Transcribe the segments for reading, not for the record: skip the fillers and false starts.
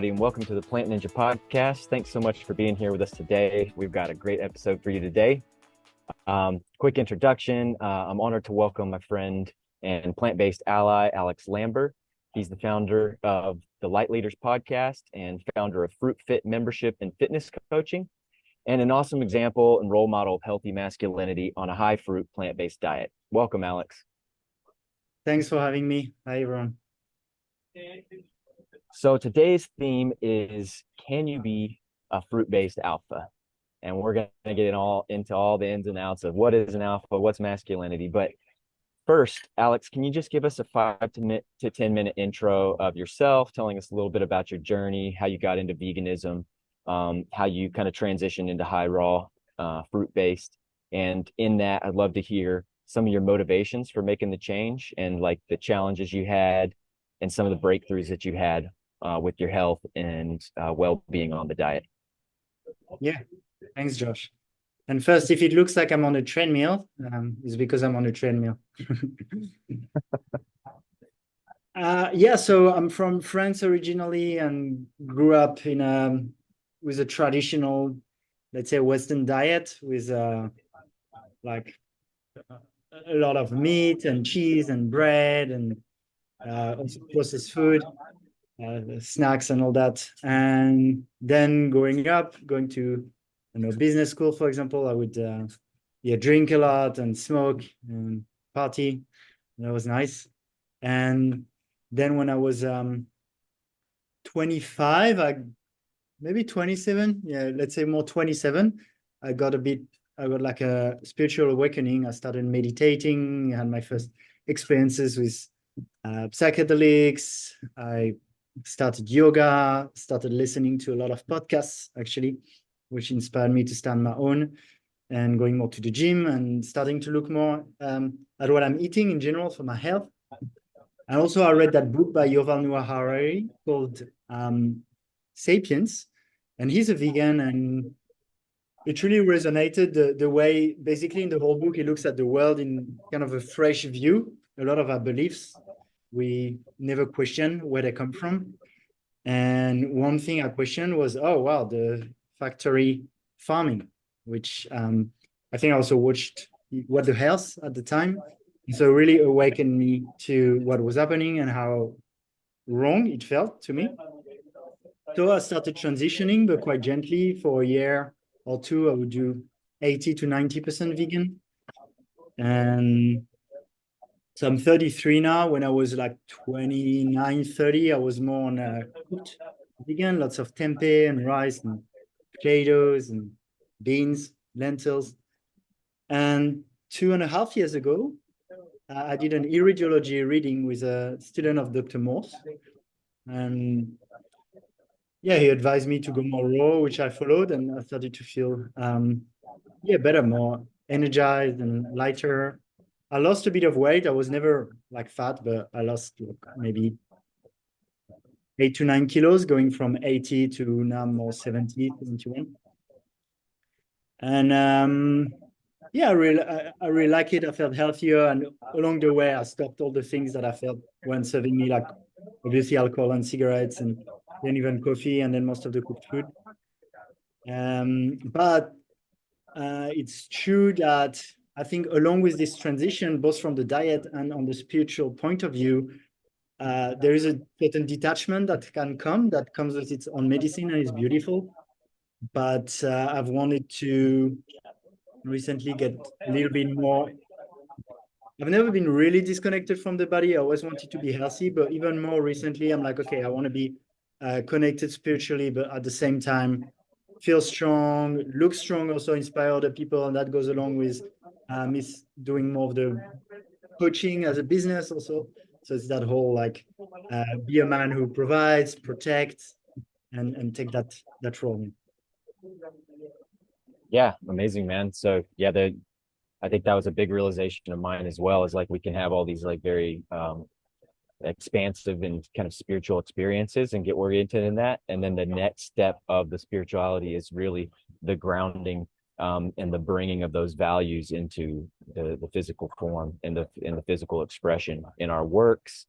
everybody, and welcome to the Plant Ninja Podcast. Thanks so much for being here with us today. We've got a great episode for you today. Quick introduction. I'm honored to welcome my friend and plant-based ally, Alex Lambert. He's the founder of the Light Leaders Podcast and founder of Fruit Fit Membership and Fitness Coaching, and an awesome example and role model of healthy masculinity on a high-fruit plant-based diet. Welcome, Alex. Thanks for having me. Hi, everyone. So today's theme is, can you be a fruit-based alpha? And we're going to get into all the ins and outs of what is an alpha, what's masculinity. But first, Alex, can you just give us a 5 to 10 minute intro of yourself, telling us a little bit about your journey, how you got into veganism, how you kind of transitioned into high raw fruit-based. And in that, I'd love to hear some of your motivations for making the change and like the challenges you had and some of the breakthroughs that you had with your health and well-being on the diet. Yeah, thanks, Josh. And first, if it looks like I'm on a treadmill, it's because I'm on a treadmill. So I'm from France originally and grew up in with a traditional, let's say, Western diet with like a lot of meat and cheese and bread and also processed food. Snacks and all that. And then going to business school, for example, I would drink a lot and smoke and party. That was nice. And then when I was 25, maybe 27, let's say more 27, I got like a spiritual awakening. I started meditating. I had my first experiences with psychedelics. I started yoga, started listening to a lot of podcasts, actually, which inspired me to start my own and going more to the gym and starting to look more at what I'm eating in general for my health. And also I read that book by Yuval Noah Harari called Sapiens, and he's a vegan, and it really resonated the way, basically in the whole book, he looks at the world in kind of a fresh view. A lot of our beliefs, we never question where they come from. And one thing I questioned was, oh, wow, the factory farming, which I think I also watched What the Health at the time. So it really awakened me to what was happening and how wrong it felt to me. So I started transitioning, but quite gently. For a year or two, I would do 80 to 90% vegan. And so I'm 33 now. When I was like 29, 30, I was more on cooked vegan, lots of tempeh and rice and potatoes and beans, lentils. And 2.5 years ago, I did an iridology reading with a student of Dr. Morse. And he advised me to go more raw, which I followed, and I started to feel better, more energized and lighter. I lost a bit of weight. I was never like fat, but I lost maybe 8 to 9 kilos, going from 80 to now more 70, 71. And I really like it. I felt healthier, and along the way, I stopped all the things that I felt weren't serving me, like obviously alcohol and cigarettes, and then even coffee, and then most of the cooked food. But it's true that I think along with this transition, both from the diet and on the spiritual point of view, there is a certain detachment that comes with its own medicine, and it's beautiful. But I've wanted to recently get a little bit more. I've never been really disconnected from the body. I always wanted to be healthy, but even more recently, I'm like, okay, I want to be connected spiritually, but at the same time, feel strong, look strong, also inspire other people. And that goes along with me doing more of the coaching as a business also. So it's that whole like be a man who provides, protects, and take that role. Yeah, amazing, man. So yeah, I think that was a big realization of mine as well, is like we can have all these like very expansive and kind of spiritual experiences and get oriented in that. And then the next step of the spirituality is really the grounding and the bringing of those values into the physical form and the physical expression in our works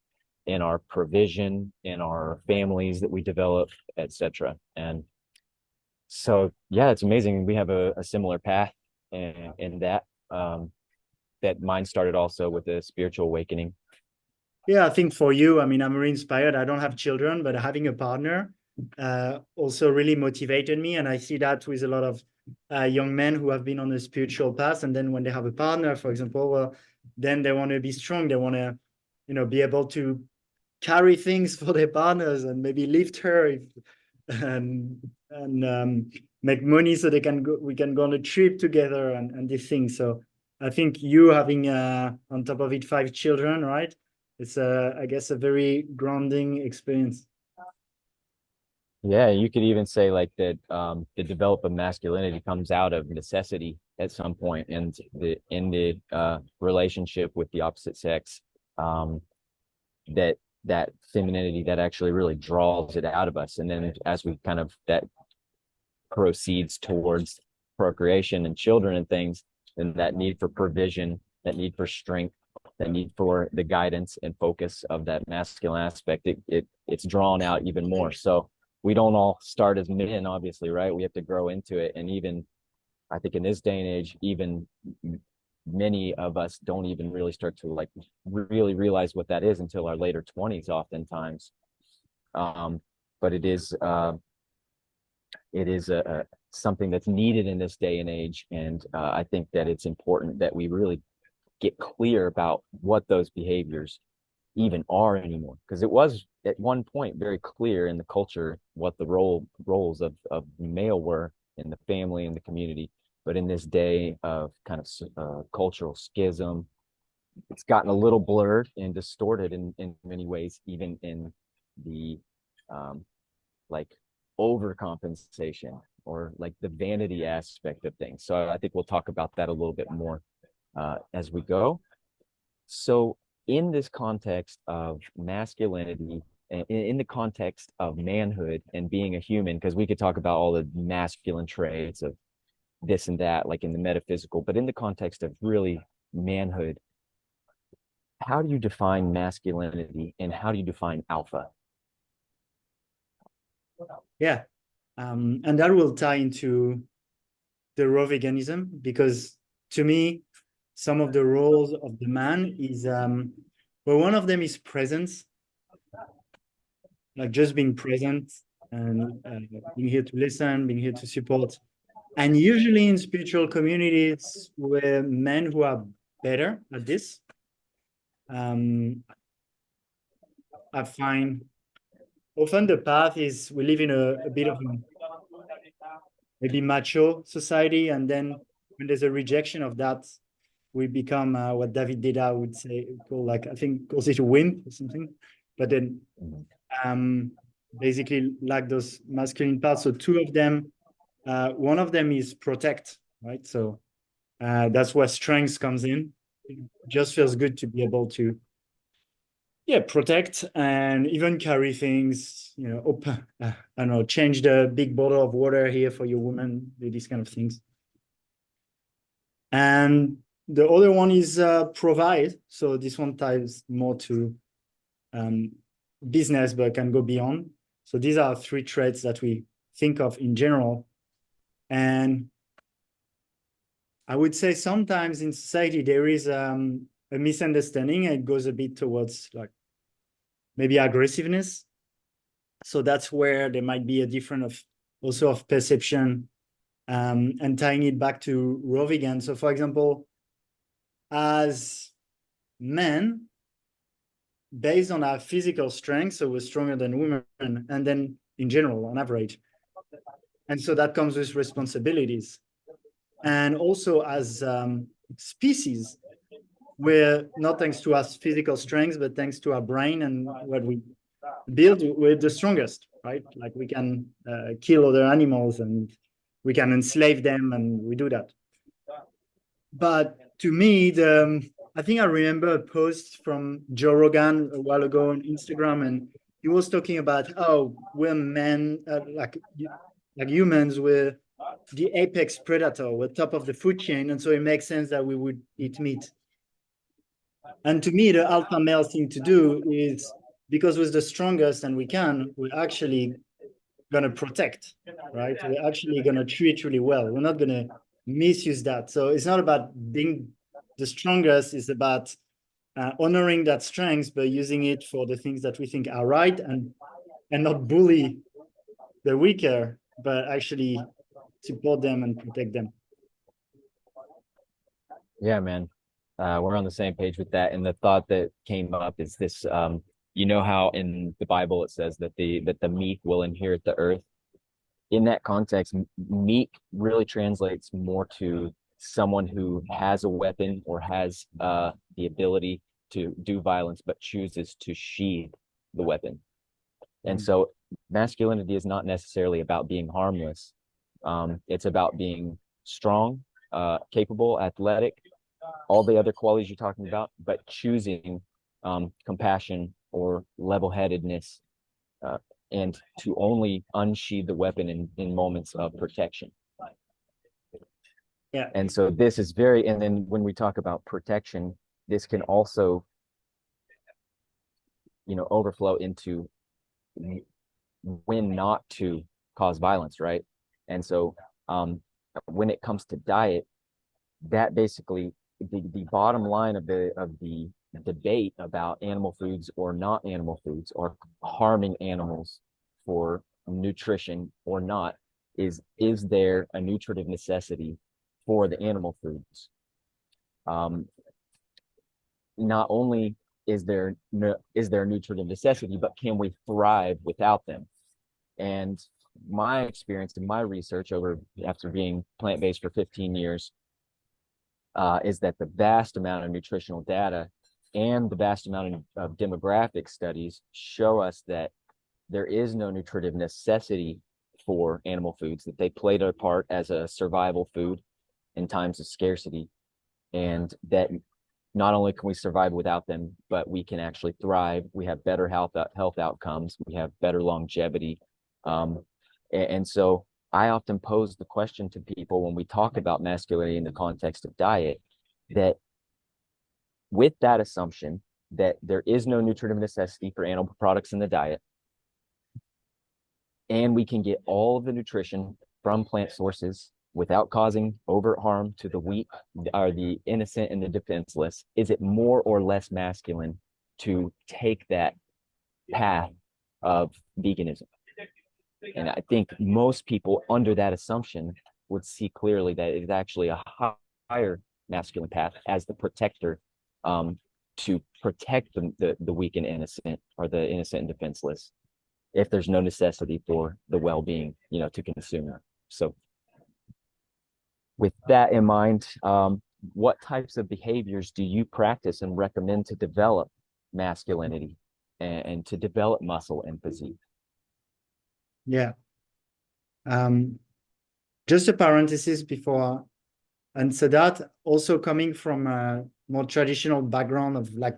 in our provision, in our families that we develop, etc. And so, yeah, it's amazing. We have a similar path in that. That mine started also with a spiritual awakening. Yeah, I think for you, I mean, I'm really inspired. I don't have children, but having a partner also really motivated me. And I see that with a lot of young men who have been on a spiritual path. And then when they have a partner, for example, well, then they want to be strong. They want to, be able to carry things for their partners and maybe lift her and make money so we can go on a trip together and these things. So I think you having on top of it 5 children, right? It's I guess a very grounding experience. Yeah, you could even say like that the develop of masculinity comes out of necessity at some point, and the relationship with the opposite sex, um, that femininity that actually really draws it out of us. And then as we kind of that proceeds towards procreation and children and things, then that need for provision, that need for strength, that need for the guidance and focus of that masculine aspect, it's drawn out even more. So we don't all start as men, obviously, right? We have to grow into it. And even I think in this day and age, even many of us don't even really start to like really realize what that is until our later 20s oftentimes. um, but it is a something that's needed in this day and age. And I think that it's important that we really get clear about what those behaviors even are anymore, because it was at one point very clear in the culture what the roles of male were in the family and the community. But in this day of kind of cultural schism, it's gotten a little blurred and distorted in many ways, even in the um, like overcompensation or like the vanity aspect of things. So I think we'll talk about that a little bit more as we go. So in this context of masculinity, in the context of manhood and being a human, because we could talk about all the masculine traits of this and that, like in the metaphysical, but in the context of really manhood, how do you define masculinity and how do you define alpha? Yeah. And that will tie into the raw veganism, because to me, some of the roles of the man is well, one of them is presence, like just being present and being here to listen, being here to support. And usually in spiritual communities where men who are better at this, um, I find often the path is we live in a bit of a maybe macho society, and then when there's a rejection of that, we become what David Deda would say, call like I think calls it a wimp or something. But then um, basically like those masculine parts. So two of them, one of them is protect, right? So that's where strength comes in. It just feels good to be able to, yeah, protect and even carry things, open, I don't know, change the big bottle of water here for your woman, do these kind of things. And the other one is provide. So this one ties more to um, business, but can go beyond. So these are 3 traits that we think of in general. And I would say sometimes in society, there is a misunderstanding. It goes a bit towards like maybe aggressiveness. So that's where there might be a different of also of perception, and tying it back to raw vegan. So for example, as men, based on our physical strength, so we're stronger than women, and then in general, on average. And so that comes with responsibilities. And also as species, we're not thanks to our physical strength, but thanks to our brain and what we build, we're the strongest, right? Like we can kill other animals and we can enslave them, and we do that. But to me, I think I remember a post from Joe Rogan a while ago on Instagram, and he was talking about how we're men, like humans, we're the apex predator, we're top of the food chain, and so it makes sense that we would eat meat. And to me, the alpha male thing to do is because we're the strongest and we can, we're actually going to protect, right? We're actually going to treat really well. We're not going to misuse that. So it's not about being the strongest, it's about honoring that strength, but using it for the things that we think are right, and not bully the weaker, but actually support them and protect them. Yeah, man. We're on the same page with that. And the thought that came up is this, you know how in the Bible it says that the meek will inherit the earth. In that context, meek really translates more to someone who has a weapon or has the ability to do violence, but chooses to sheathe the weapon. And so masculinity is not necessarily about being harmless. It's about being strong, capable, athletic, all the other qualities you're talking about, but choosing compassion or level-headedness, and to only unsheathe the weapon in moments of protection. Yeah. And so this is very, and then when we talk about protection, this can also, overflow into when not to cause violence, right? And so when it comes to diet, that basically the bottom line of the debate about animal foods or not animal foods or harming animals for nutrition or not is there a nutritive necessity for the animal foods? Not only is there a nutritive necessity, but can we thrive without them? And my experience and my research after being plant-based for 15 years is that the vast amount of nutritional data and the vast amount of demographic studies show us that there is no nutritive necessity for animal foods, that they play their part as a survival food in times of scarcity, and that not only can we survive without them, but we can actually thrive. We have better health outcomes. We have better longevity. And so I often pose the question to people when we talk about masculinity in the context of diet, that with that assumption that there is no nutritive necessity for animal products in the diet, and we can get all of the nutrition from plant sources without causing overt harm to the weak or the innocent and the defenseless, is it more or less masculine to take that path of veganism? And I think most people under that assumption would see clearly that it is actually a higher masculine path as the protector, to protect the weak and innocent, or the innocent and defenseless, if there's no necessity for the well-being, to consume. So with that in mind, what types of behaviors do you practice and recommend to develop masculinity and to develop muscle and physique? Yeah. Just a parenthesis before, and so that also coming from a more traditional background of like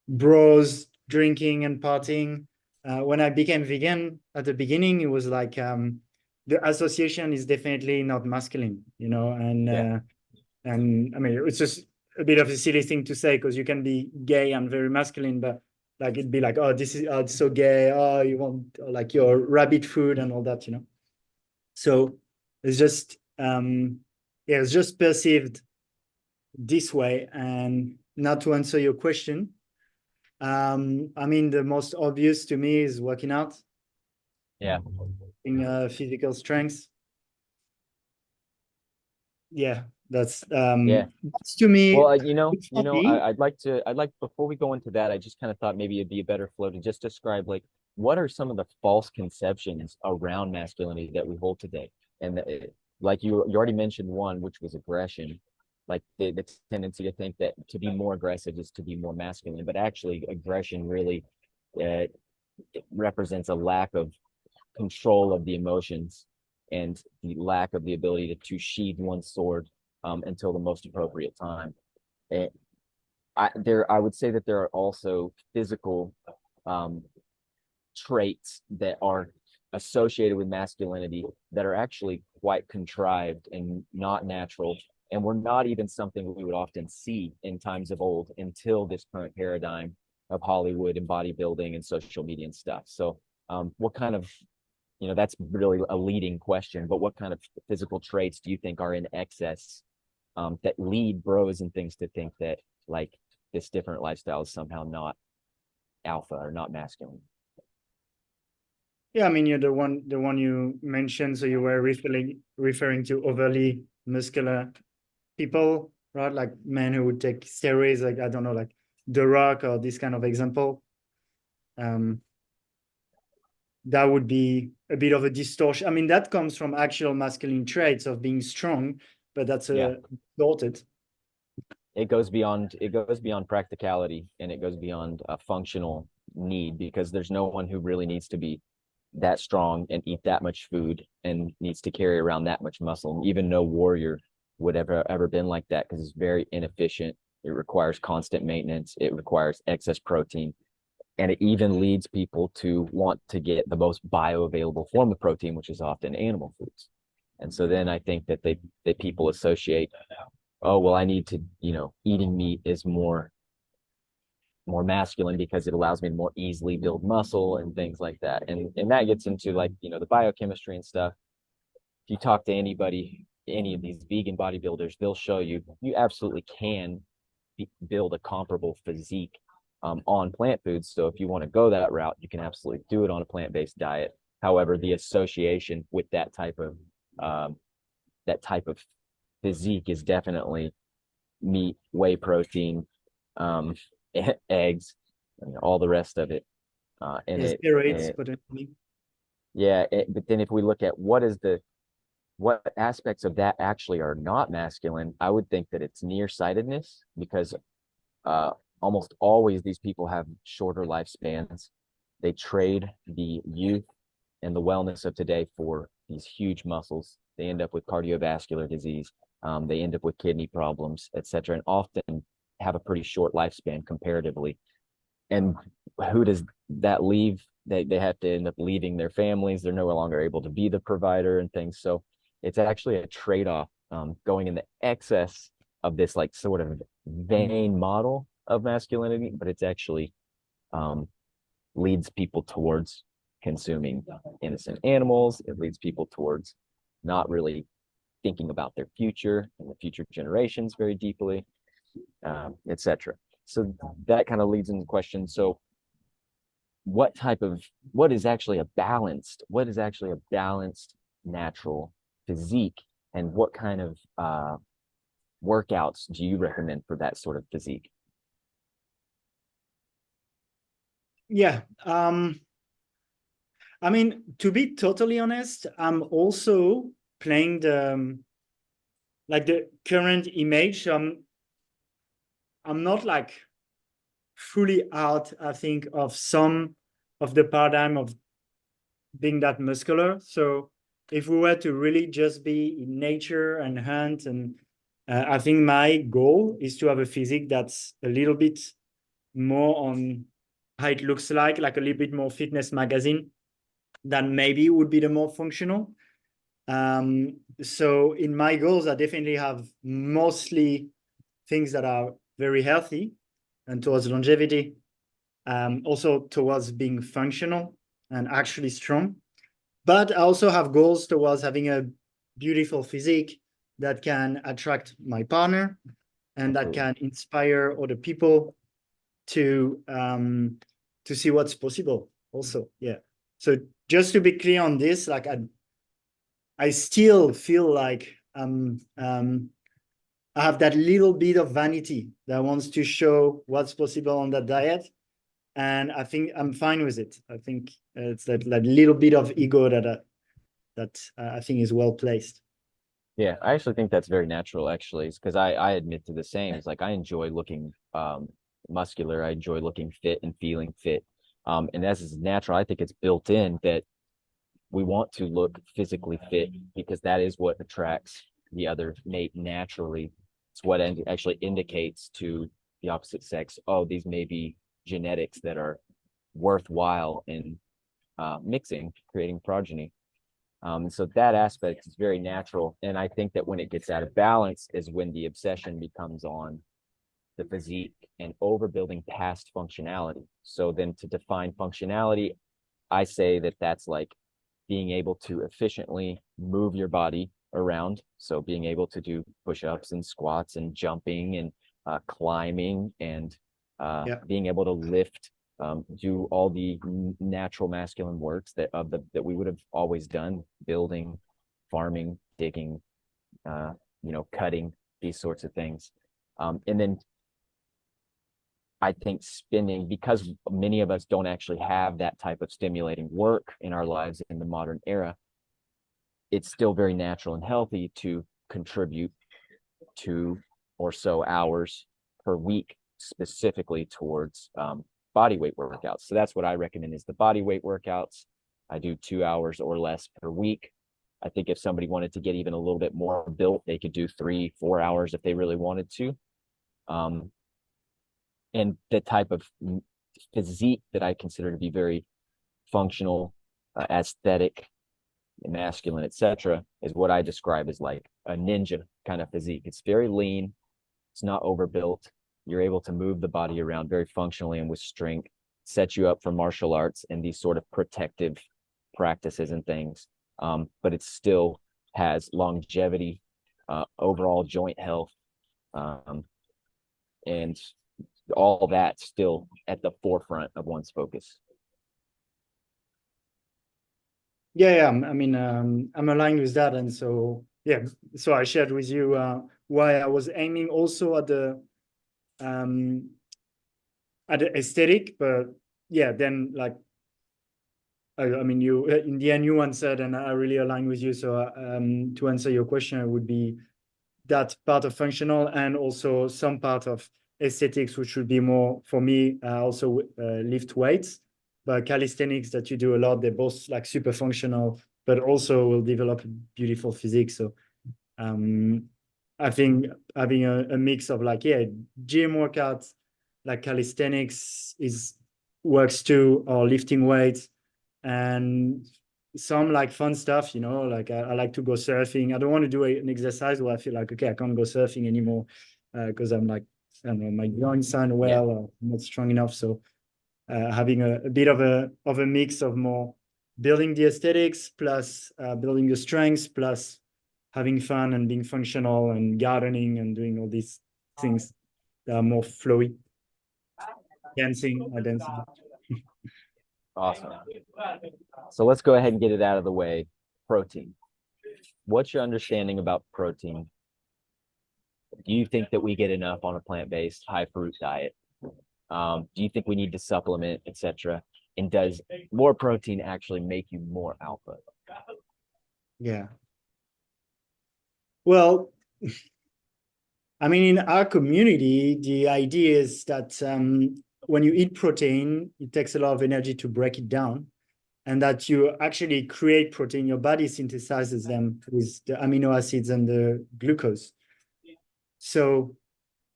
bros drinking and partying. When I became vegan at the beginning, it was like the association is definitely not masculine, and I mean it's just a bit of a silly thing to say, because you can be gay and very masculine, but like it'd be like, oh, this is it's so gay, oh, you want like your rabbit food and all that, So it's just it's just perceived this way. And now to answer your question, I mean, the most obvious to me is working out. Yeah. In physical strength. Yeah, that's Yeah. to me. Well, It's hobby. I'd like before we go into that, I just kind of thought maybe it'd be a better flow to just describe, like, what are some of the false conceptions around masculinity that we hold today? And like you already mentioned one, which was aggression, like the tendency to think that to be more aggressive is to be more masculine, but actually aggression really it represents a lack of control of the emotions and the lack of the ability to sheathe one's sword until the most appropriate time. And I would say that there are also physical traits that are associated with masculinity that are actually quite contrived and not natural, and were not even something we would often see in times of old until this current paradigm. of Hollywood and bodybuilding and social media and stuff. So what kind of, that's really a leading question, but what kind of physical traits do you think are in excess that lead bros and things to think that like this different lifestyle is somehow not alpha or not masculine? Yeah, I mean, you're the one you mentioned. So you were referring to overly muscular people, right? Like men who would take steroids, like I don't know, like The Rock or this kind of example. Um, that would be a bit of a distortion. I mean, that comes from actual masculine traits of being strong, but that's Yeah, distorted. it goes beyond practicality, and it goes beyond a functional need, because there's no one who really needs to be that strong and eat that much food and needs to carry around that much muscle. Even no warrior would ever been like that, because it's very inefficient. It requires constant maintenance. It requires excess protein, and it even leads people to want to get the most bioavailable form of protein, which is often animal foods. And so then I think that people associate, oh well, I need to, eating meat is more masculine because it allows me to more easily build muscle and things like that. And that gets into like, the biochemistry and stuff. If you talk to anybody, any of these vegan bodybuilders, they'll show you absolutely can build a comparable physique on plant foods. So if you want to go that route, you can absolutely do it on a plant-based diet. However, the association with that type of physique is definitely meat, whey protein, um, eggs, all the rest of it. And Yes, it, and steroids it, potentially. yeah. But then if we look at what aspects of that actually are not masculine, I would think that it's nearsightedness, because uh, almost always these people have shorter lifespans. They trade the youth and the wellness of today for these huge muscles. They end up with cardiovascular disease. They end up with kidney problems, etc., and often have a pretty short lifespan comparatively. And who does that leave? They have to end up leaving their families. They're no longer able to be the provider and things. So it's actually a trade-off, going in the excess of this like sort of vain model of masculinity, but it's actually um, leads people towards consuming innocent animals. It leads people towards not really thinking about their future and the future generations very deeply, etc. So that kind of leads into the question. So what is actually a balanced natural physique, and what kind of workouts do you recommend for that sort of physique? Yeah. I mean, to be totally honest, I'm also playing the current image. I'm not like fully out, I think, of some of the paradigm of being that muscular. So if we were to really just be in nature and hunt, and I think my goal is to have a physique that's a little bit more on how it looks like a little bit more fitness magazine than maybe would be the more functional. So in my goals, I definitely have mostly things that are very healthy and towards longevity, also towards being functional and actually strong. But I also have goals towards having a beautiful physique that can attract my partner and that Absolutely. can inspire other people to see what's possible. Also, yeah. So just to be clear on this, like I still feel like I have that little bit of vanity that wants to show what's possible on that diet, and I think I'm fine with it. I think it's that little bit of ego that I think is well placed. Yeah, I actually think that's very natural, actually, because I admit to the same. It's like I enjoy looking muscular. I enjoy looking fit and feeling fit. And as is natural, I think it's built in that we want to look physically fit, because that is what attracts the other mate naturally. It's what actually indicates to the opposite sex, oh, these may be genetics that are worthwhile in mixing, creating progeny. So that aspect is very natural. And I think that when it gets out of balance is when the obsession becomes on the physique and overbuilding past functionality. So then to define functionality, I say that that's like being able to efficiently move your body around. So being able to do push-ups and squats and jumping and climbing and Yeah. being able to lift, do all the natural masculine works that we would have always done, building, farming, digging, cutting, these sorts of things. And then I think spinning, because many of us don't actually have that type of stimulating work in our lives in the modern era, it's still very natural and healthy to contribute 2 or so hours per week specifically towards body weight workouts. So that's what I recommend is the body weight workouts. I do 2 hours or less per week. I think if somebody wanted to get even a little bit more built, they could do 3-4 hours if they really wanted to. And the type of physique that I consider to be very functional, aesthetic, masculine, etc., is what I describe as like a ninja kind of physique. It's very lean. It's not overbuilt. You're able to move the body around very functionally and with strength, set you up for martial arts and these sort of protective practices and things. But it still has longevity, overall joint health, and all that still at the forefront of one's focus. Yeah, I mean, I'm aligned with that, and so yeah, so I shared with you why I was aiming also at the aesthetic, but yeah, then like I mean, you in the end you answered, and I really align with you. So to answer your question, it would be that part of functional and also some part of aesthetics, which would be more for me also lift weights, but calisthenics that you do a lot, they're both like super functional, but also will develop beautiful physique. So I think having a mix of like, yeah, gym workouts, like calisthenics works too, or lifting weights, and some like fun stuff, like I like to go surfing. I don't want to do an exercise where I feel like, okay, I can't go surfing anymore because I'm like, I don't know, my joints aren't well, or not strong enough. So having a bit of a mix of more building the aesthetics plus building the strengths plus having fun and being functional and gardening and doing all these things that are more flowy. Dancing. Awesome. So let's go ahead and get it out of the way. Protein. What's your understanding about protein? Do you think that we get enough on a plant-based, high-fruit diet? Do you think we need to supplement, etc.? And does more protein actually make you more alpha? Yeah. Well, I mean, in our community, the idea is that when you eat protein, it takes a lot of energy to break it down, and that you actually create protein. Your body synthesizes them with the amino acids and the glucose. So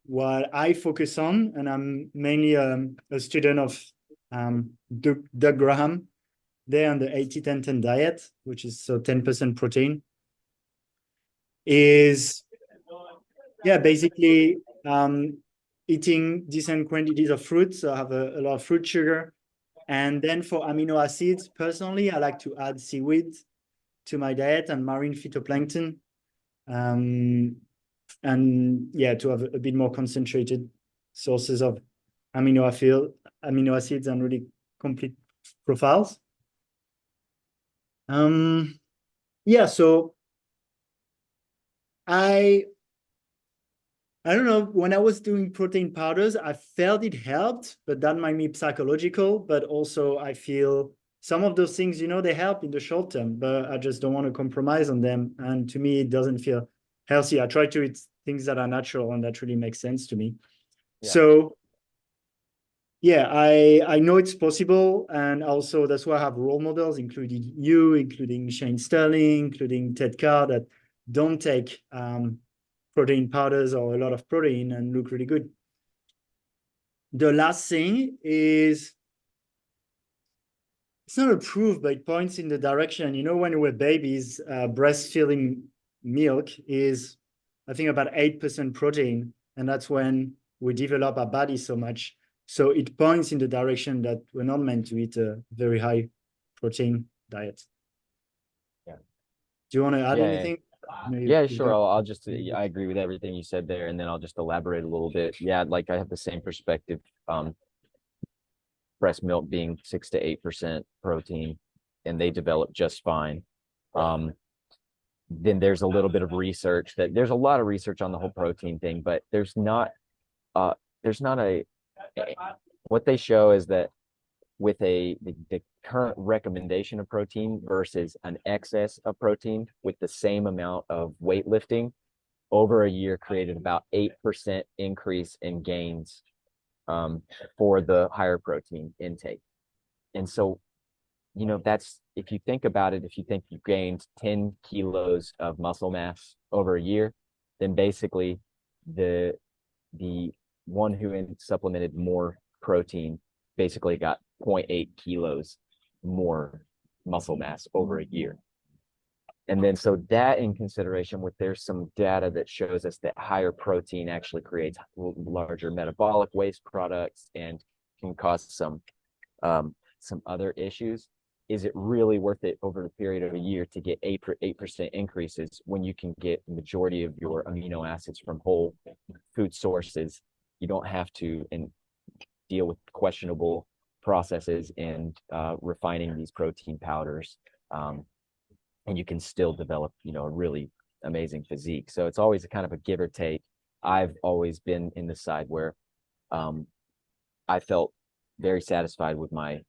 what I focus on, and I'm mainly a student of Doug Graham, there on the 80-10-10 diet, which is so 10% protein, is basically eating decent quantities of fruits. So I have a lot of fruit sugar. And then for amino acids, personally, I like to add seaweed to my diet and marine phytoplankton. And yeah, to have a bit more concentrated sources of amino acids and really complete profiles. Yeah, so I don't know, when I was doing protein powders, I felt it helped, but that might be psychological. But also I feel some of those things, they help in the short term, but I just don't want to compromise on them. And to me, it doesn't feel healthy. I try to eat things that are natural, and that really makes sense to me. Yeah. So yeah, I know it's possible. And also that's why I have role models, including you, including Shane Sterling, including Ted Carr, that don't take protein powders or a lot of protein and look really good. The last thing is, it's not approved, but it points in the direction. When we're babies, breastfeeding milk is, I think, about 8% protein. And that's when we develop our body so much. So it points in the direction that we're not meant to eat a very high protein diet. Yeah. Do you want to add Yeah. anything? Yeah, sure. I'll just, I agree with everything you said there, and then I'll just elaborate a little bit. Yeah, like I have the same perspective. Breast milk being 6 to 8% protein, and they develop just fine. Then there's a little bit of research that there's a lot of research on the whole protein thing, but uh there's not what they show is that with the current recommendation of protein versus an excess of protein with the same amount of weightlifting over a year created about 8% increase in gains for the higher protein intake. And so, that's, if you think about it, if you think you gained 10 kilos of muscle mass over a year, then basically the the one who supplemented more protein basically got 0.8 kilos more muscle mass over a year. And then, so that in consideration, with there's some data that shows us that higher protein actually creates larger metabolic waste products and can cause some other issues. Is it really worth it over the period of a year to get 8% increases when you can get the majority of your amino acids from whole food sources? You don't have to deal with questionable processes and refining these protein powders. And you can still develop, a really amazing physique. So it's always a kind of a give or take. I've always been in the side where I felt very satisfied with my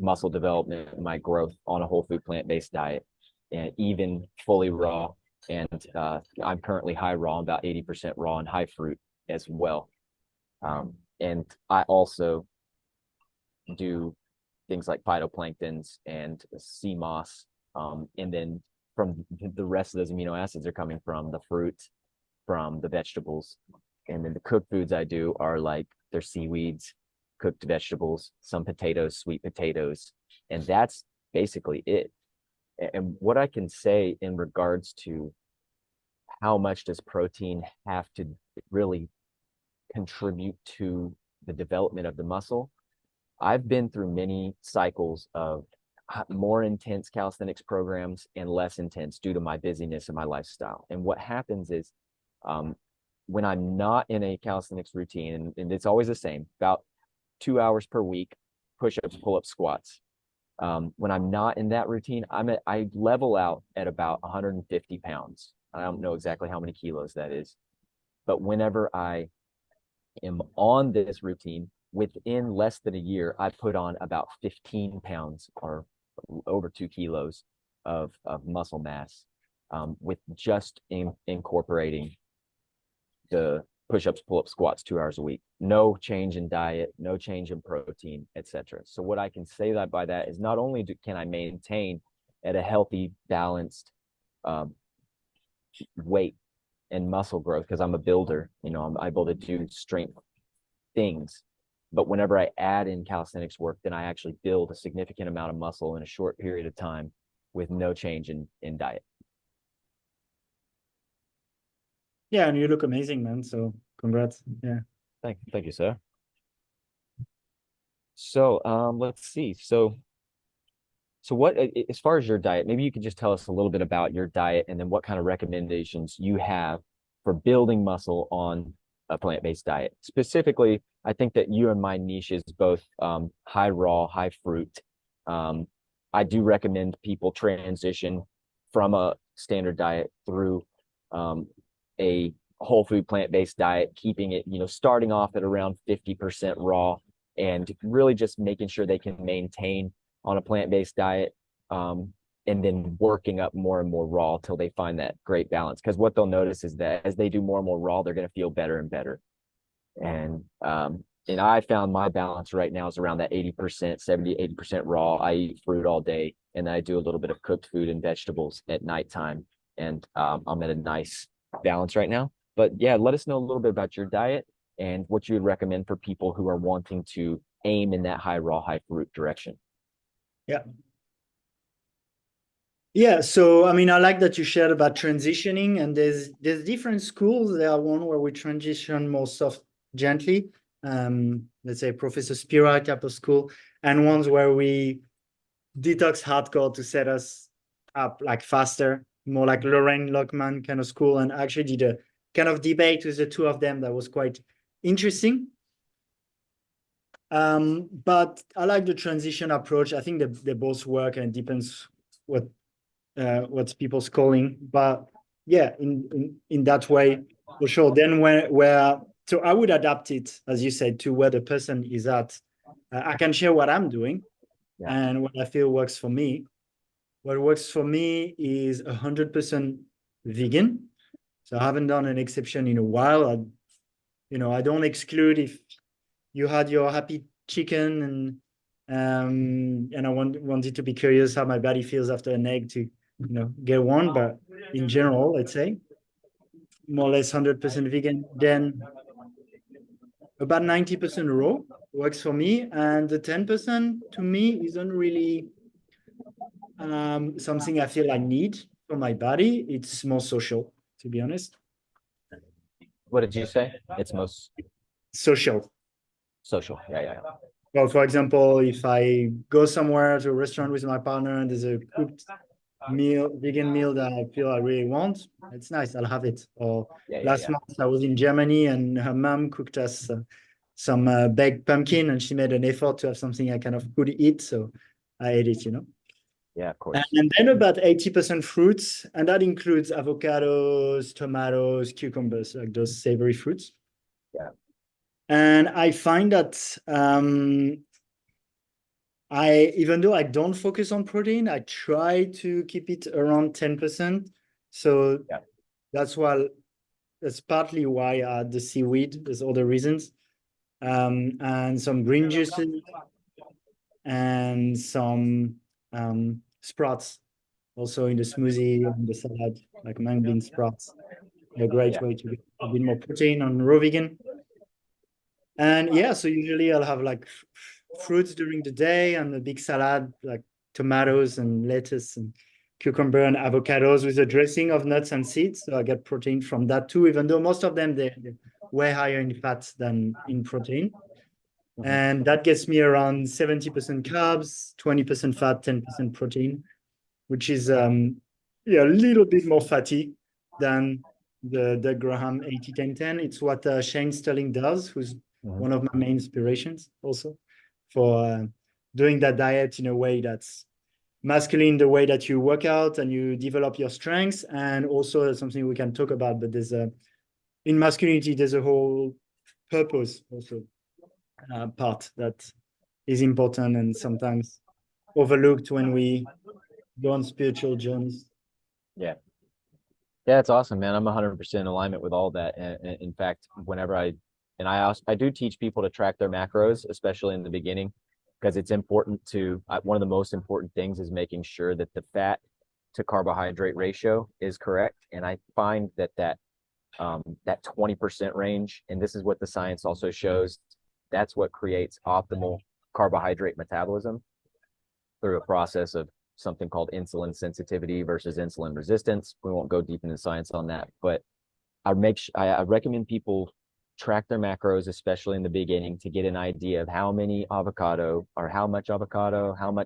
muscle development, my growth on a whole food plant-based diet, and even fully raw. And I'm currently high raw, about 80% raw and high fruit as well. And I also do things like phytoplanktons and sea moss. And then from the rest of those amino acids are coming from the fruit, from the vegetables. And then the cooked foods I do are like they're seaweeds, cooked vegetables, some potatoes, sweet potatoes. And that's basically it. And what I can say in regards to how much does protein have to really contribute to the development of the muscle, I've been through many cycles of more intense calisthenics programs and less intense due to my busyness and my lifestyle. And what happens is when I'm not in a calisthenics routine, and it's always the same, about 2 hours per week, push-ups, pull-ups, squats. When I'm not in that routine, I level out at about 150 pounds. I don't know exactly how many kilos that is. But whenever I am on this routine, within less than a year, I put on about 15 pounds or over 2 kilos of muscle mass with just incorporating the push-ups, pull-ups, squats 2 hours a week. No change in diet, no change in protein, etc. So what I can say that by that is not only can I maintain at a healthy, balanced weight and muscle growth, because I'm a builder, I'm able to do strength things. But whenever I add in calisthenics work, then I actually build a significant amount of muscle in a short period of time with no change in diet. Yeah, and you look amazing, man. So congrats. Yeah. Thank you, sir. So let's see. So what, as far as your diet, maybe you could just tell us a little bit about your diet and then what kind of recommendations you have for building muscle on a plant-based diet. Specifically, I think that you and my niche is both high raw, high fruit. I do recommend people transition from a standard diet through a whole food plant-based diet, keeping it, starting off at around 50% raw and really just making sure they can maintain on a plant-based diet, and then working up more and more raw till they find that great balance. Because what they'll notice is that as they do more and more raw, they're going to feel better and better. And I found my balance right now is around that 80%, 70, 80% raw. I eat fruit all day, and I do a little bit of cooked food and vegetables at nighttime. And I'm at a nice balance right now. But yeah, let us know a little bit about your diet and what you would recommend for people who are wanting to aim in that high raw, high fruit direction. Yeah. Yeah, so I mean, I like that you shared about transitioning, and there's different schools. There are one where we transition more gently, let's say Professor Spira type of school, and ones where we detox hardcore to set us up like faster, more like Lorraine Lockman kind of school, and actually did a kind of debate with the two of them that was quite interesting. But I like the transition approach. I think that they both work, and it depends what's people's calling. But yeah, in that way, for sure. Then where so I would adapt it, as you said, to where the person is at. I can share what I'm doing Yeah. and what I feel works for me. What works for me is 100% vegan. So I haven't done an exception in a while. I don't exclude if you had your happy chicken and I wanted to be curious how my body feels after an egg to get one. But in general, let's say more or less 100% vegan. Then about 90% raw works for me, and the 10% to me isn't really something I feel I need for my body. It's more social, to be honest. What did you say? It's most Social. social. Yeah, yeah, yeah. Well, for example, if I go somewhere to a restaurant with my partner and there's a cooked vegan meal that I feel I really want, it's nice. I'll have it. Or Yeah, yeah, last yeah. month I was in Germany and her mom cooked us some baked pumpkin, and she made an effort to have something I kind of could eat. So I ate it. Yeah, of And course. then about 80% fruits, and that includes avocados, tomatoes, cucumbers, like those savory fruits. Yeah. And I find that even though I don't focus on protein, I try to keep it around 10%. So Yeah. that's partly why I add the seaweed. There's other reasons. And some green juices and some sprouts also in the smoothie and the salad, like mung bean sprouts. A great Yeah. way to get a bit more protein on raw vegan. And yeah, so usually I'll have like fruits during the day and a big salad, like tomatoes and lettuce and cucumber and avocados with a dressing of nuts and seeds. So I get protein from that too, even though most of them, they're way higher in fat than in protein. Mhm. And that gets me around 70% carbs, 20% fat, 10% protein, which is a little bit more fatty than the Graham 80-10-10. It's what Shane Sterling does, who's Mhm. one of my main inspirations also for doing that diet in a way that's masculine, the way that you work out and you develop your strengths, and also something we can talk about. But in masculinity, there's a whole purpose also part that is important and sometimes overlooked when we go on spiritual journeys. Yeah. Yeah, it's awesome, man. I'm 100% in alignment with all that. And in fact, I do teach people to track their macros, especially in the beginning, because it's important one of the most important things is making sure that the fat to carbohydrate ratio is correct. And I find that 20% range, and this is what the science also shows, that's what creates optimal carbohydrate metabolism through a process of something called insulin sensitivity versus insulin resistance. We won't go deep into science on that, but I recommend people track their macros, especially in the beginning, to get an idea of how many avocado or how much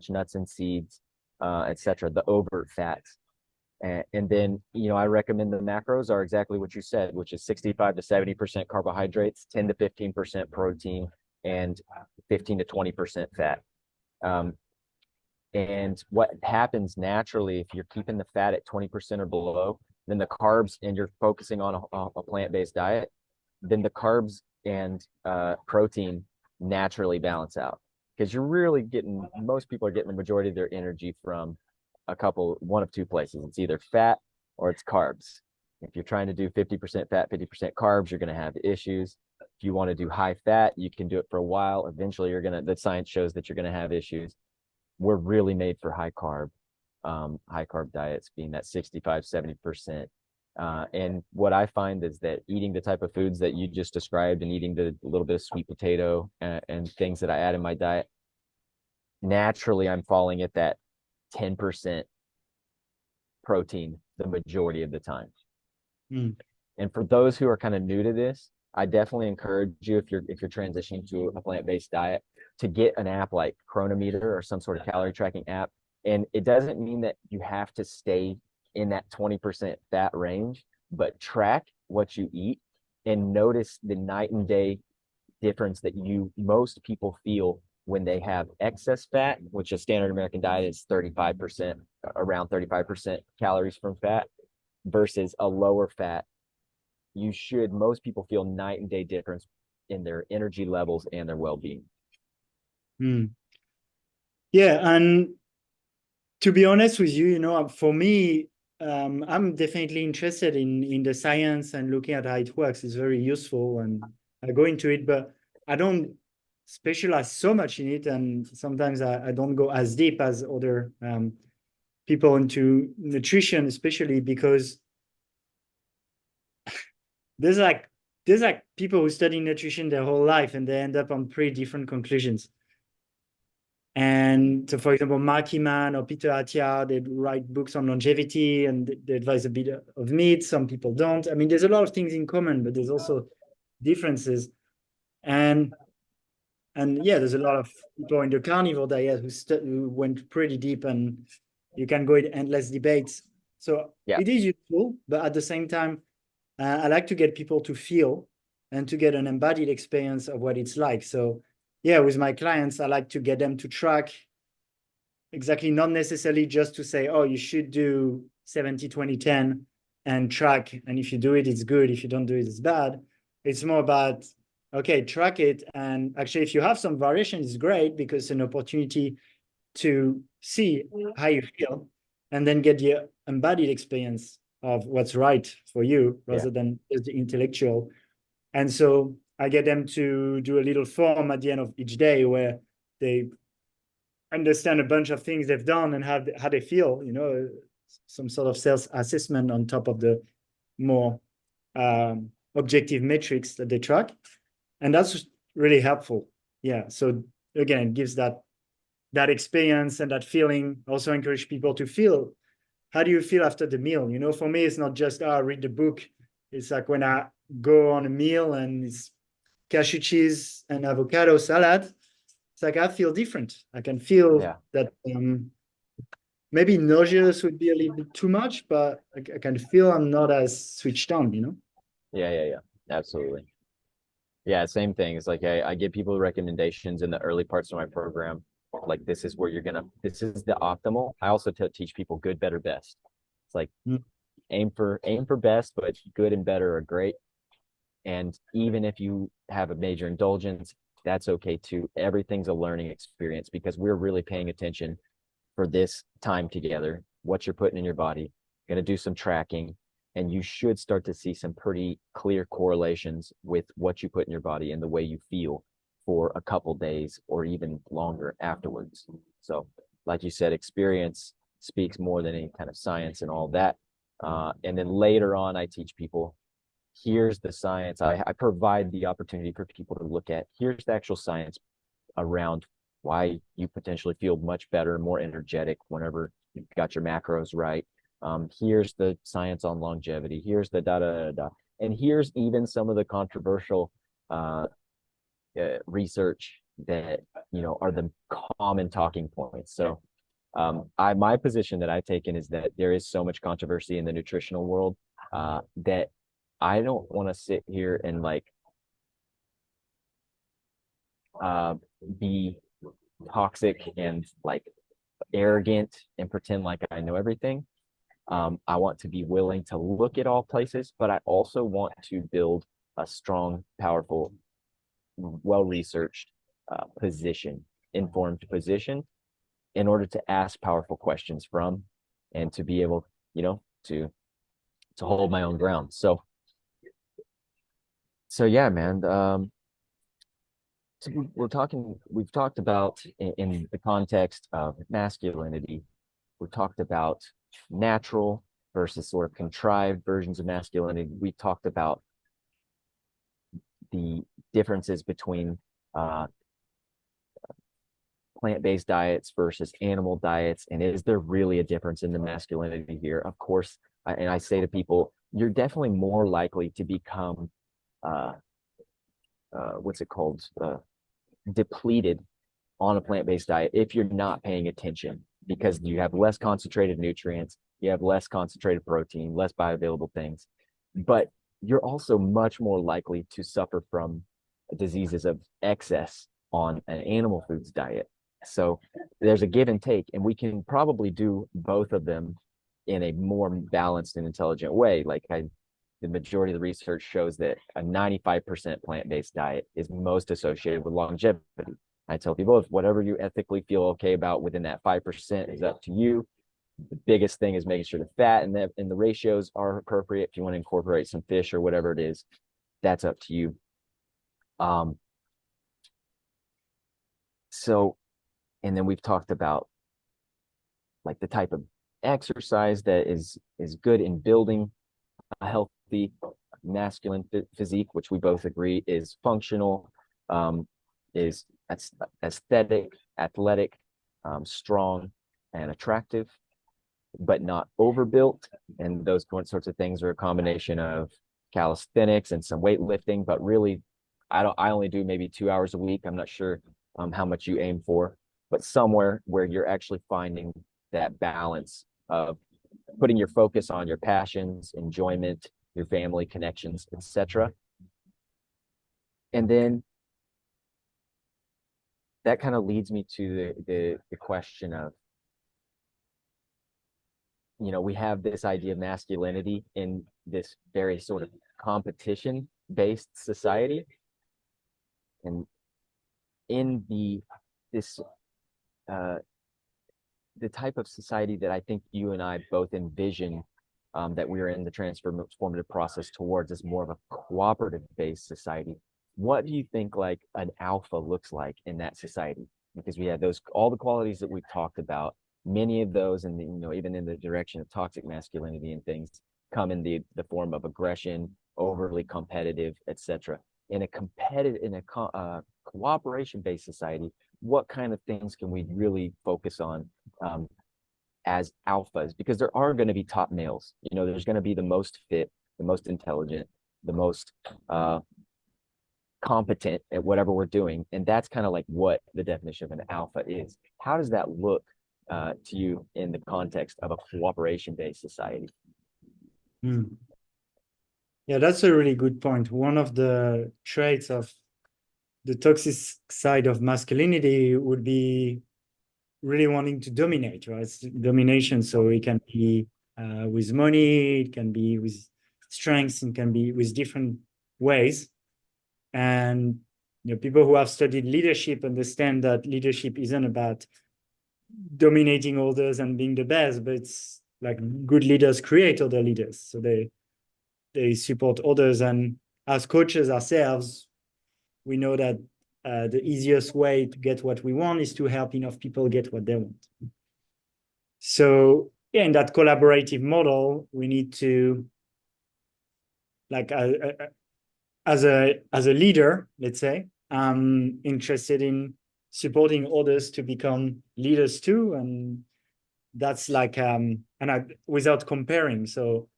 nuts and seeds, etc. The overt fats. And then, I recommend the macros are exactly what you said, which is 65 to 70% carbohydrates, 10 to 15% protein, and 15 to 20% fat. Um, and what happens naturally if you're keeping the fat at 20% or below, then the carbs, and you're focusing on a plant-based diet, then the carbs and protein naturally balance out because most people are getting the majority of their energy from one of two places. It's either fat or it's carbs. If you're trying to do 50% fat, 50% carbs, you're going to have issues. If you want to do high fat, you can do it for a while. Eventually, the science shows that you're going to have issues. We're really made for high carb diets, being that 65, 70%. And what I find is that eating the type of foods that you just described and eating the little bit of sweet potato and things that I add in my diet, naturally I'm falling at that 10% protein the majority of the time. Mm. And for those who are kind of new to this, I definitely encourage you if you're transitioning to a plant-based diet to get an app like Chronometer or some sort of calorie tracking app. And it doesn't mean that you have to stay in that 20% fat range, but track what you eat and notice the night and day difference that most people feel when they have excess fat, which a standard American diet is 35%, around 35% calories from fat, versus a lower fat. Most people feel night and day difference in their energy levels and their well-being. Hmm. Yeah, and to be honest with you, for me, I'm definitely interested in the science and looking at how it works. It's very useful, and I go into it, but I don't specialize so much in it, and sometimes I don't go as deep as other people into nutrition, especially because there's like there's like people who study nutrition their whole life and they end up on pretty different conclusions. And so, for example, Mark Iman or Peter Attia, they write books on longevity and they advise a bit of meat. Some people don't. I mean, there's a lot of things in common, but there's also differences. And and yeah, there's a lot of people in the carnivore diet who went pretty deep, and you can go in endless debates. So Yeah, it is useful, but at the same time, I like to get people to feel and to get an embodied experience of what it's like. So yeah, with my clients, I like to get them to track exactly, not necessarily just to say, oh, you should do 70-20-10 and track. And if you do it, it's good. If you don't do it, it's bad. It's more about, okay, track it. And actually, if you have some variation, it's great because it's an opportunity to see how you feel and then get the embodied experience of what's right for you yeah, rather than just the intellectual. And so I get them to do a little form at the end of each day where they understand a bunch of things they've done and how they feel, some sort of self-assessment on top of the more objective metrics that they track. And that's really helpful. Yeah. So again, it gives that experience and that feeling. Also encourage people to feel, how do you feel after the meal? For me, it's not just, read the book. It's like when I go on a meal and it's cashew cheese and avocado salad, it's like I feel different. I can feel yeah, that maybe nauseous would be a little bit too much, but I can feel I'm not as switched on. yeah. Absolutely. Yeah, same thing. It's like I give people recommendations in the early parts of my program. Like this is the optimal. I also teach people good, better, best. It's like Mm. aim for best, but good and better are great. And even if you have a major indulgence, that's okay too. Everything's a learning experience because we're really paying attention for this time together, what you're putting in your body, going to do some tracking, and you should start to see some pretty clear correlations with what you put in your body and the way you feel for a couple days or even longer afterwards. So, like you said, experience speaks more than any kind of science and all that. And then later on, I teach people here's the science. I provide the opportunity for people to look at here's the actual science around why you potentially feel much better, more energetic whenever you've got your macros right. Here's the science on longevity. Here's the da da da da. And here's even some of the controversial research that are the common talking points. So, my position that I've taken is that there is so much controversy in the nutritional world that I don't want to sit here and like uh, be toxic and like arrogant and pretend like I know everything. I want to be willing to look at all places, but I also want to build a strong, powerful, well researched position, informed position in order to ask powerful questions from and to be able, to hold my own ground. So yeah, man. So we've talked about in the context of masculinity, we've talked about natural versus sort of contrived versions of masculinity. We talked about the differences between uh, plant-based diets versus animal diets, and is there really a difference in the masculinity here? Of course, and I say to people, you're definitely more likely to become what's it called, depleted on a plant-based diet if you're not paying attention, because you have less concentrated nutrients, you have less concentrated protein, less bioavailable things, but you're also much more likely to suffer from diseases of excess on an animal foods diet. So there's a give and take, and we can probably do both of them in a more balanced and intelligent way. The majority of the research shows that a 95% plant-based diet is most associated with longevity. I tell people, if whatever you ethically feel okay about within that 5% is up to you. The biggest thing is making sure the fat and the ratios are appropriate. If you want to incorporate some fish or whatever it is, that's up to you. So, and then we've talked about like the type of exercise that is good in building a healthy masculine physique, which we both agree is functional, is aesthetic, athletic, strong, and attractive, but not overbuilt. And those sorts of things are a combination of calisthenics and some weightlifting. But really, I only do maybe 2 hours a week. I'm not sure how much you aim for, but somewhere where you're actually finding that balance of putting your focus on your passions, enjoyment, your family connections, etc. And then that kind of leads me to the question of, we have this idea of masculinity in this very sort of competition based society, and in this the type of society that I think you and I both envision, that we're in the transformative process towards, is more of a cooperative based society. What do you think like an alpha looks like in that society? Because we have all the qualities that we've talked about, many of those, and even in the direction of toxic masculinity and things, come in the form of aggression, overly competitive, etc. In a cooperation based society, what kind of things can we really focus on as alphas? Because there are going to be top males. There's going to be the most fit, the most intelligent, the most competent at whatever we're doing, and that's kind of like what the definition of an alpha is. How does that look to you in the context of a cooperation-based society? Yeah, that's a really good point. One of the traits of the toxic side of masculinity would be really wanting to dominate, right? It's domination. So it can be with money, it can be with strengths, it can be with different ways. And people who have studied leadership understand that leadership isn't about dominating others and being the best, but it's like good leaders create other leaders. So they support others. And as coaches ourselves, we know that the easiest way to get what we want is to help enough people get what they want. So yeah, in that collaborative model, we need to, like, as a leader, let's say, I'm interested in supporting others to become leaders too, and that's like without comparing. So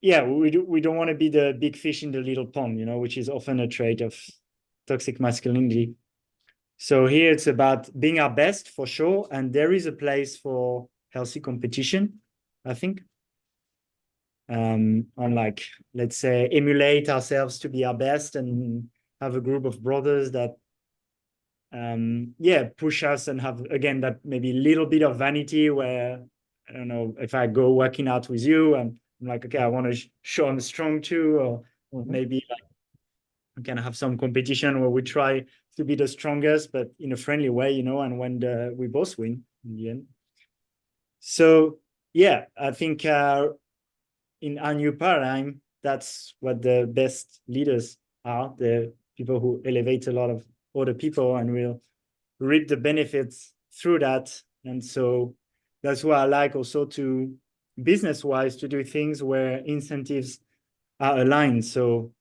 yeah, we don't want to be the big fish in the little pond, which is often a trait of toxic masculinity. So here it's about being our best for sure, and there is a place for healthy competition, I think. On, like, let's say, emulate ourselves to be our best and have a group of brothers that push us, and have, again, that maybe little bit of vanity where, I don't know, if I go working out with you and I'm like, okay, I want to show I'm strong too, or maybe like we can have some competition where we try to be the strongest, but in a friendly way, and when we both win in the end. So yeah, I think in our new paradigm, that's what the best leaders are, the people who elevate a lot of other people and will reap the benefits through that. And so that's why I like also to, business-wise, to do things where incentives are aligned. So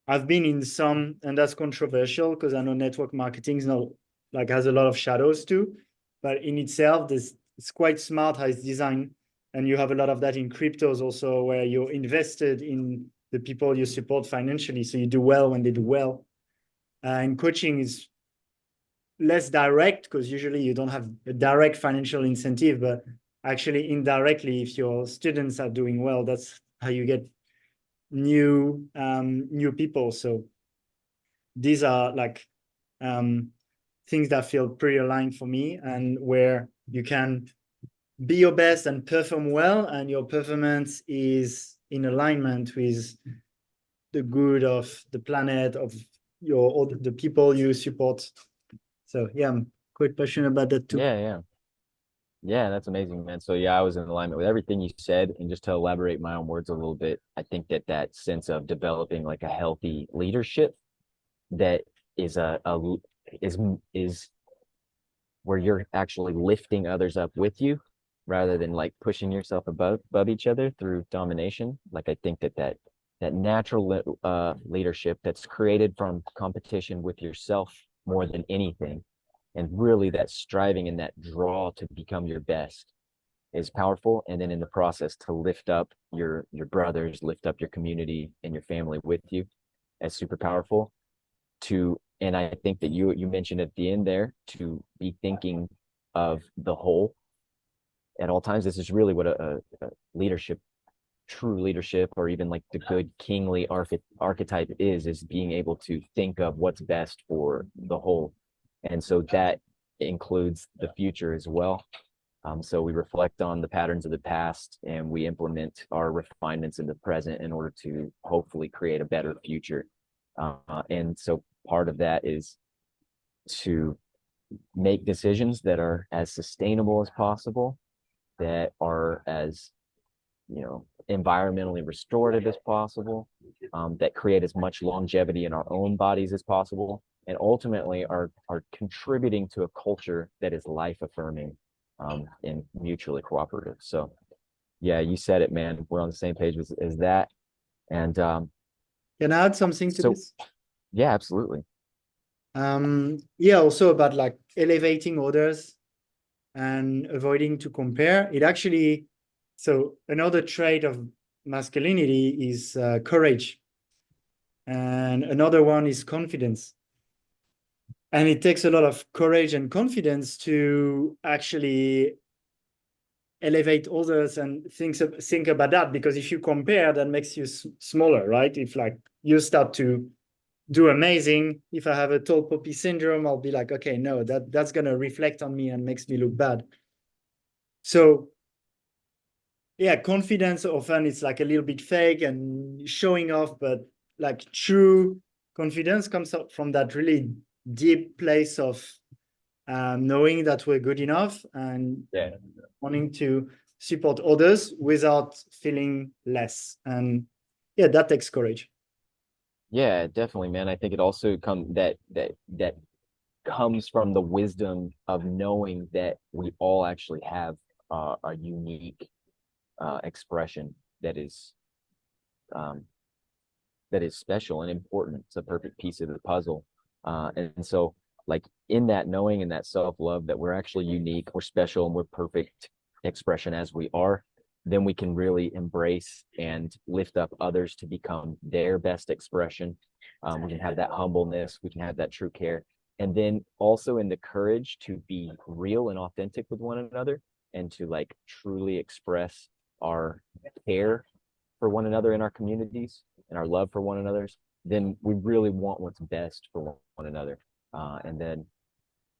I've been in some, and that's controversial because I know network marketing is not, like, has a lot of shadows too, but in itself, it's quite smart how it's designed. And you have a lot of that in cryptos also, where you're invested in the people you support financially. So you do well when they do well. And coaching is less direct because usually you don't have a direct financial incentive, but actually indirectly, if your students are doing well, that's how you get new people. So these are like things that feel pretty aligned for me, and where you can be your best and perform well, and your performance is in alignment with the good of the planet, of the people you support. So yeah, I'm quite passionate about that too. Yeah, that's amazing, man. So yeah, I was in alignment with everything you said, and just to elaborate my own words a little bit, I think that that sense of developing like a healthy leadership that is a is where you're actually lifting others up with you rather than like pushing yourself above each other through domination. Like I think that that natural leadership that's created from competition with yourself more than anything, and really that striving and that draw to become your best is powerful. And then in the process to lift up your brothers, lift up your community and your family with you, as super powerful. To and I think that you mentioned at the end there to be thinking of the whole at all times. This is really what a leadership, true leadership, or even like the good kingly archetype is being able to think of what's best for the whole. And so that includes the future as well. So we reflect on the patterns of the past and we implement our refinements in the present in order to hopefully create a better future. And so part of that is to make decisions that are as sustainable as possible, that are as, environmentally restorative as possible, that create as much longevity in our own bodies as possible, and ultimately are contributing to a culture that is life affirming, and mutually cooperative. So yeah, you said it, man. We're on the same page as that. And Can I add something to so this? yeah, absolutely. Yeah, also about like elevating others and avoiding to compare. It actually, so another trait of masculinity is courage, and another one is confidence. And it takes a lot of courage and confidence to actually elevate others and think about that, because if you compare, that makes you smaller, right? If like you start to do amazing, if I have a tall poppy syndrome, I'll be like, okay, no, that's going to reflect on me and makes me look bad. So yeah, confidence often it's like a little bit fake and showing off, but like true confidence comes up from that really deep place of knowing that we're good enough and Yeah. wanting to support others without feeling less. And yeah, that takes courage. Yeah, definitely, man. I think it also that comes from the wisdom of knowing that we all actually have a unique expression that is um, that is special and important. It's a perfect piece of the puzzle. And so, like in that knowing and that self love that we're actually unique, we're special, and we're perfect expression as we are, then we can really embrace and lift up others to become their best expression. We can have that humbleness, we can have that true care. And then also in the courage to be real and authentic with one another and to like truly express our care for one another in our communities and our love for one another's, then we really want what's best for one another. And then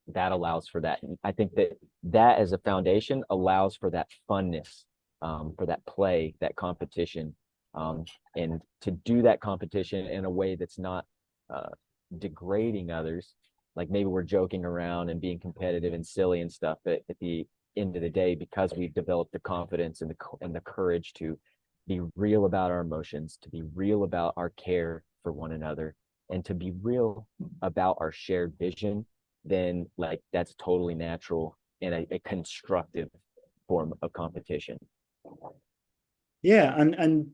that allows for that. And I think that that as a foundation allows for that funness, for that play, that competition, and to do that competition in a way that's not uh, degrading others. Like maybe we're joking around and being competitive and silly and stuff, but at the end of the day, because we've developed the confidence and the courage to be real about our emotions, to be real about our care for one another, and to be real about our shared vision, then like that's totally natural and a constructive form of competition. Yeah, and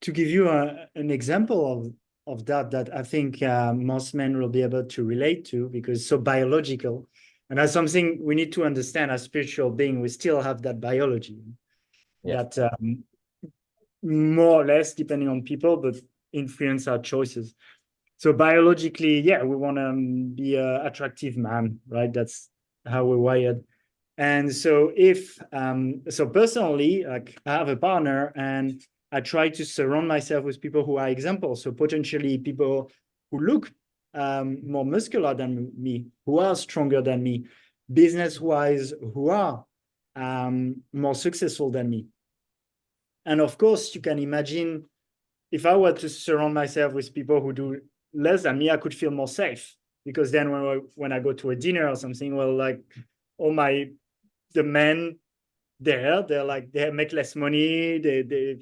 to give you an example of that I think most men will be able to relate to, because it's so biological, and that's something we need to understand as spiritual being. We still have that biology Yeah. that more or less depending on people, but influence our choices. So biologically, yeah, we want to be an attractive man, right? That's how we're wired. And so so personally, like I have a partner and I try to surround myself with people who are examples. So potentially people who look more muscular than me, who are stronger than me, business-wise, who are more successful than me. And of course, you can imagine if I were to surround myself with people who do less than me, I could feel more safe because then when I go to a dinner or something, well, like all the men there, they're like they make less money, they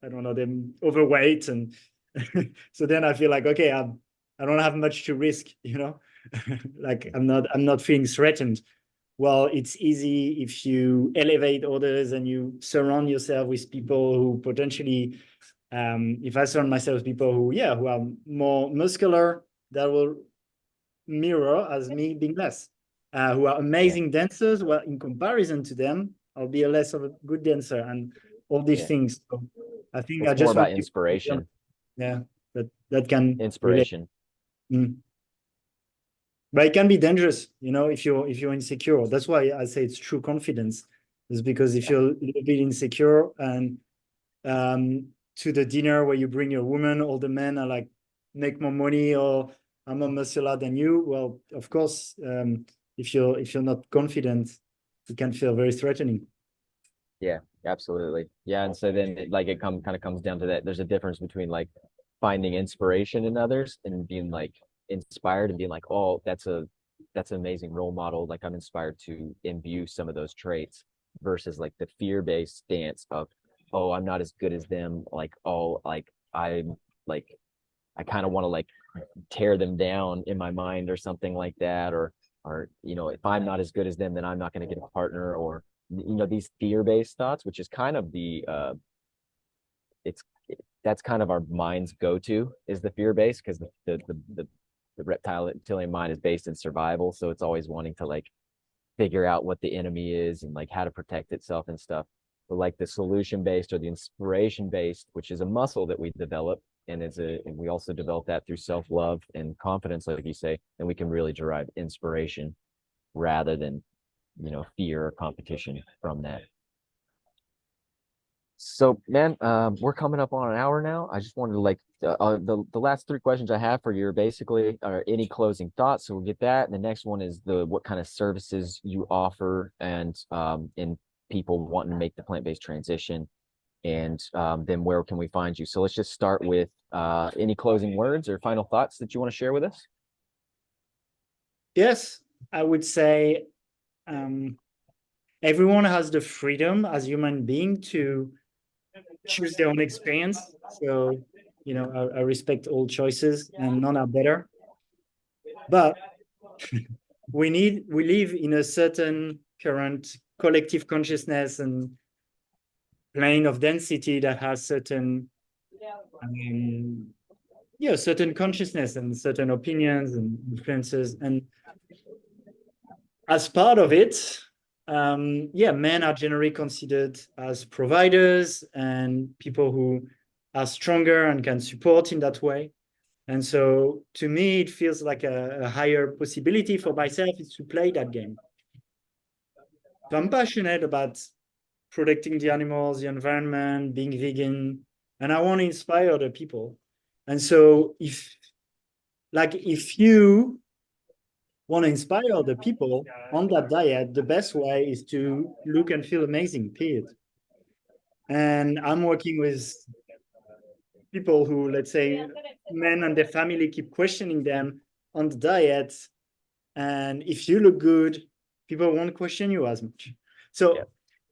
I don't know, they're overweight, and so then I feel like okay, I don't have much to risk, you know, like I'm not feeling threatened. Well, it's easy if you elevate others and you surround yourself with people who potentially if I surround myself with people who are more muscular, that will mirror as me being less. Who are Yeah. amazing dancers, well, in comparison to them, I'll be a less of a good dancer and all these Yeah. things. So I think I It's more just want about to, inspiration. yeah, that can relate. Inspiration. Mm. But it can be dangerous, you know, if you're insecure. That's why I say it's true confidence, is because if Yeah. you're a little bit insecure and to the dinner where you bring your woman, all the men are like, make more money or I'm more muscular than you. Well, of course, if you're not confident, it can feel very threatening. Yeah, absolutely. Yeah, and so then like it kind of comes down to that. There's a difference between like finding inspiration in others and being like inspired and being like, oh, that's an amazing role model. Like I'm inspired to imbue some of those traits versus like the fear-based stance of, oh, I'm not as good as them. Like, oh, like I'm like I kind of want to like tear them down in my mind or something like that, or you know, if I'm not as good as them, then I'm not going to get a partner, or you know, these fear-based thoughts, which is kind of the it's that's kind of our mind's go-to is the fear-based because the reptilian mind is based in survival, so it's always wanting to like figure out what the enemy is and like how to protect itself and stuff. But like the solution based or the inspiration based, which is a muscle that we develop, and we also develop that through self-love and confidence, like you say, and we can really derive inspiration rather than, you know, fear or competition from that. So, man, we're coming up on an hour now. I just wanted to like the last three questions I have for you are basically are any closing thoughts. So we'll get that. And the next one is the what kind of services you offer and in people wanting to make the plant-based transition, and then where can we find you? So let's just start with any closing words or final thoughts that you want to share with us. Yes, I would say um, everyone has the freedom as human being to choose their own experience. So, you know, I respect all choices and none are better. But we live in a certain current collective consciousness and plane of density that has certain um, certain consciousness and certain opinions and influences. And as part of it, men are generally considered as providers and people who are stronger and can support in that way. And so to me, it feels like a higher possibility for myself is to play that game. So I'm passionate about protecting the animals, the environment, being vegan, and I want to inspire other people. And so if you want to inspire other people on that diet, the best way is to look and feel amazing, period. And I'm working with people who, let's say, men and their family keep questioning them on the diet. And if you look good, people won't question you as much. Yeah. So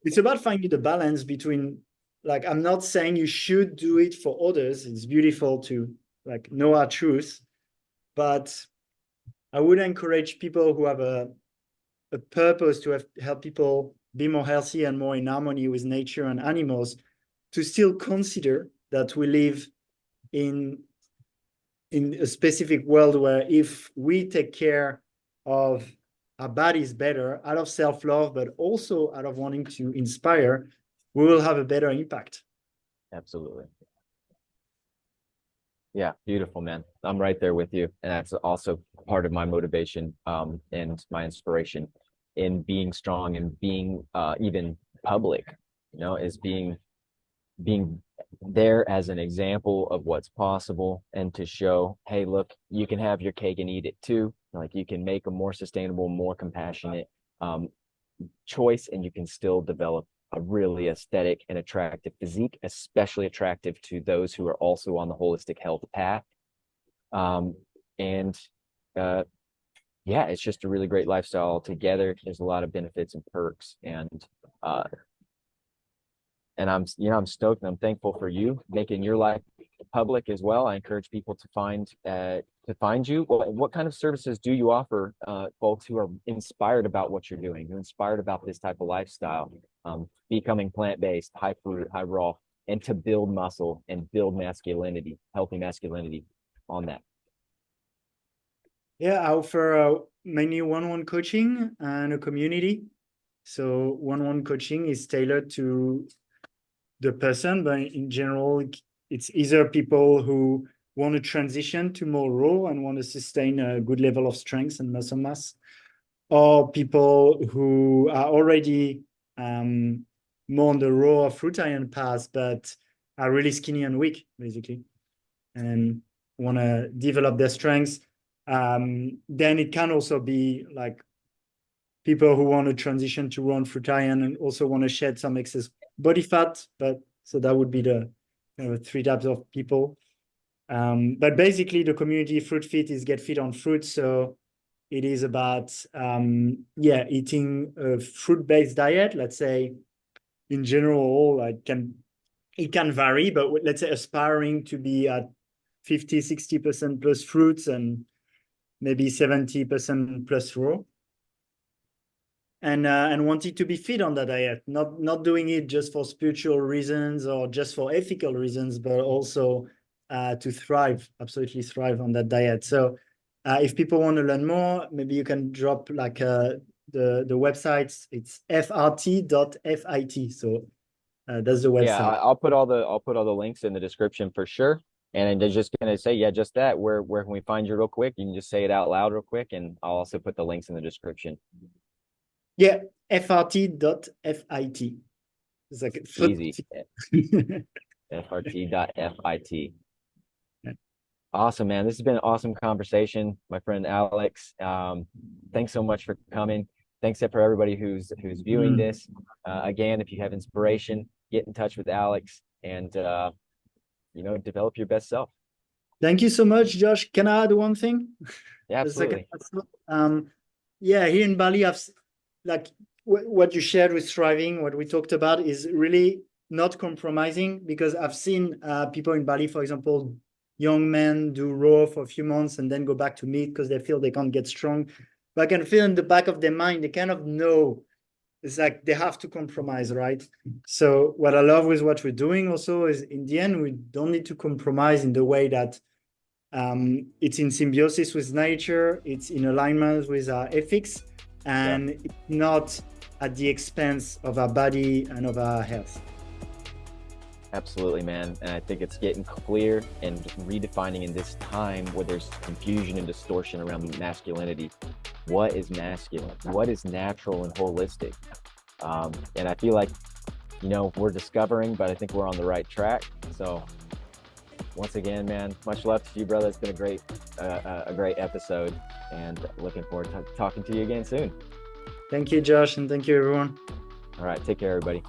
it's about finding the balance between, like, I'm not saying you should do it for others. It's beautiful to like know our truth, but I would encourage people who have a purpose to help people be more healthy and more in harmony with nature and animals to still consider that we live in a specific world where if we take care of our bodies better out of self-love, but also out of wanting to inspire, we will have a better impact. Absolutely. Yeah, beautiful, man. I'm right there with you. And that's also part of my motivation and my inspiration in being strong and being even public, is being there as an example of what's possible and to show, hey, look, you can have your cake and eat it too. Like you can make a more sustainable, more compassionate um, choice, and you can still develop a really aesthetic and attractive physique, especially attractive to those who are also on the holistic health path. And yeah, it's just a really great lifestyle altogether. There's a lot of benefits and perks, uh, and I'm stoked and I'm thankful for you making your life public as well. I encourage people to find you. What kind of services do you offer folks who are inspired about what you're doing, who are inspired about this type of lifestyle, becoming plant-based, high fruit, high raw, and to build muscle and build masculinity, healthy masculinity on that? Yeah, I offer mainly one-on-one coaching and a community. So one-on-one coaching is tailored to the person, but in general, it's either people who want to transition to more raw and want to sustain a good level of strength and muscle mass, or people who are already more on the raw fruitarian path, but are really skinny and weak, basically, and want to develop their strengths. Then it can also be like people who want to transition to raw and fruitarian and also want to shed some excess body fat. But so that would be the three types of people. But basically, the community Fruit Fit is get fit on fruit. So it is about eating a fruit-based diet. Let's say in general, it can vary, but let's say aspiring to be at 50-60% plus fruits and maybe 70% plus raw. And wanted to be fit on that diet, not doing it just for spiritual reasons or just for ethical reasons, but also to thrive, absolutely thrive on that diet. So if people want to learn more, maybe you can drop like the website. It's frt.fit. So that's the Yeah, website. I'll put all the links in the description for sure. And I'm just gonna say, yeah, just that. Where can we find you real quick? You can just say it out loud real quick, and I'll also put the links in the description. Yeah, frt.fit. It's like Easy. frt.fit. Awesome, man. This has been an awesome conversation, my friend Alex. Thanks so much for coming. Thanks for everybody who's viewing this. Again, if you have inspiration, get in touch with Alex and develop your best self. Thank you so much, Josh. Can I add one thing? Yeah, absolutely. Yeah, here in Bali, like what you shared with Thriving, what we talked about is really not compromising, because I've seen people in Bali, for example, young men do raw for a few months and then go back to meat because they feel they can't get strong. But I can feel in the back of their mind, they kind of know it's like they have to compromise, right? So what I love with what we're doing also is in the end, we don't need to compromise in the way that it's in symbiosis with nature, it's in alignment with our ethics, and it's not at the expense of our body and of our health. Absolutely, man. And I think it's getting clear and redefining in this time where there's confusion and distortion around masculinity. What is masculine? What is natural and holistic? And I feel like, we're discovering, but I think we're on the right track. So once again, man, much love to you, brother. It's been a great episode, and looking forward to talking to you again soon. Thank you, Josh, and thank you, everyone. All right, take care, everybody.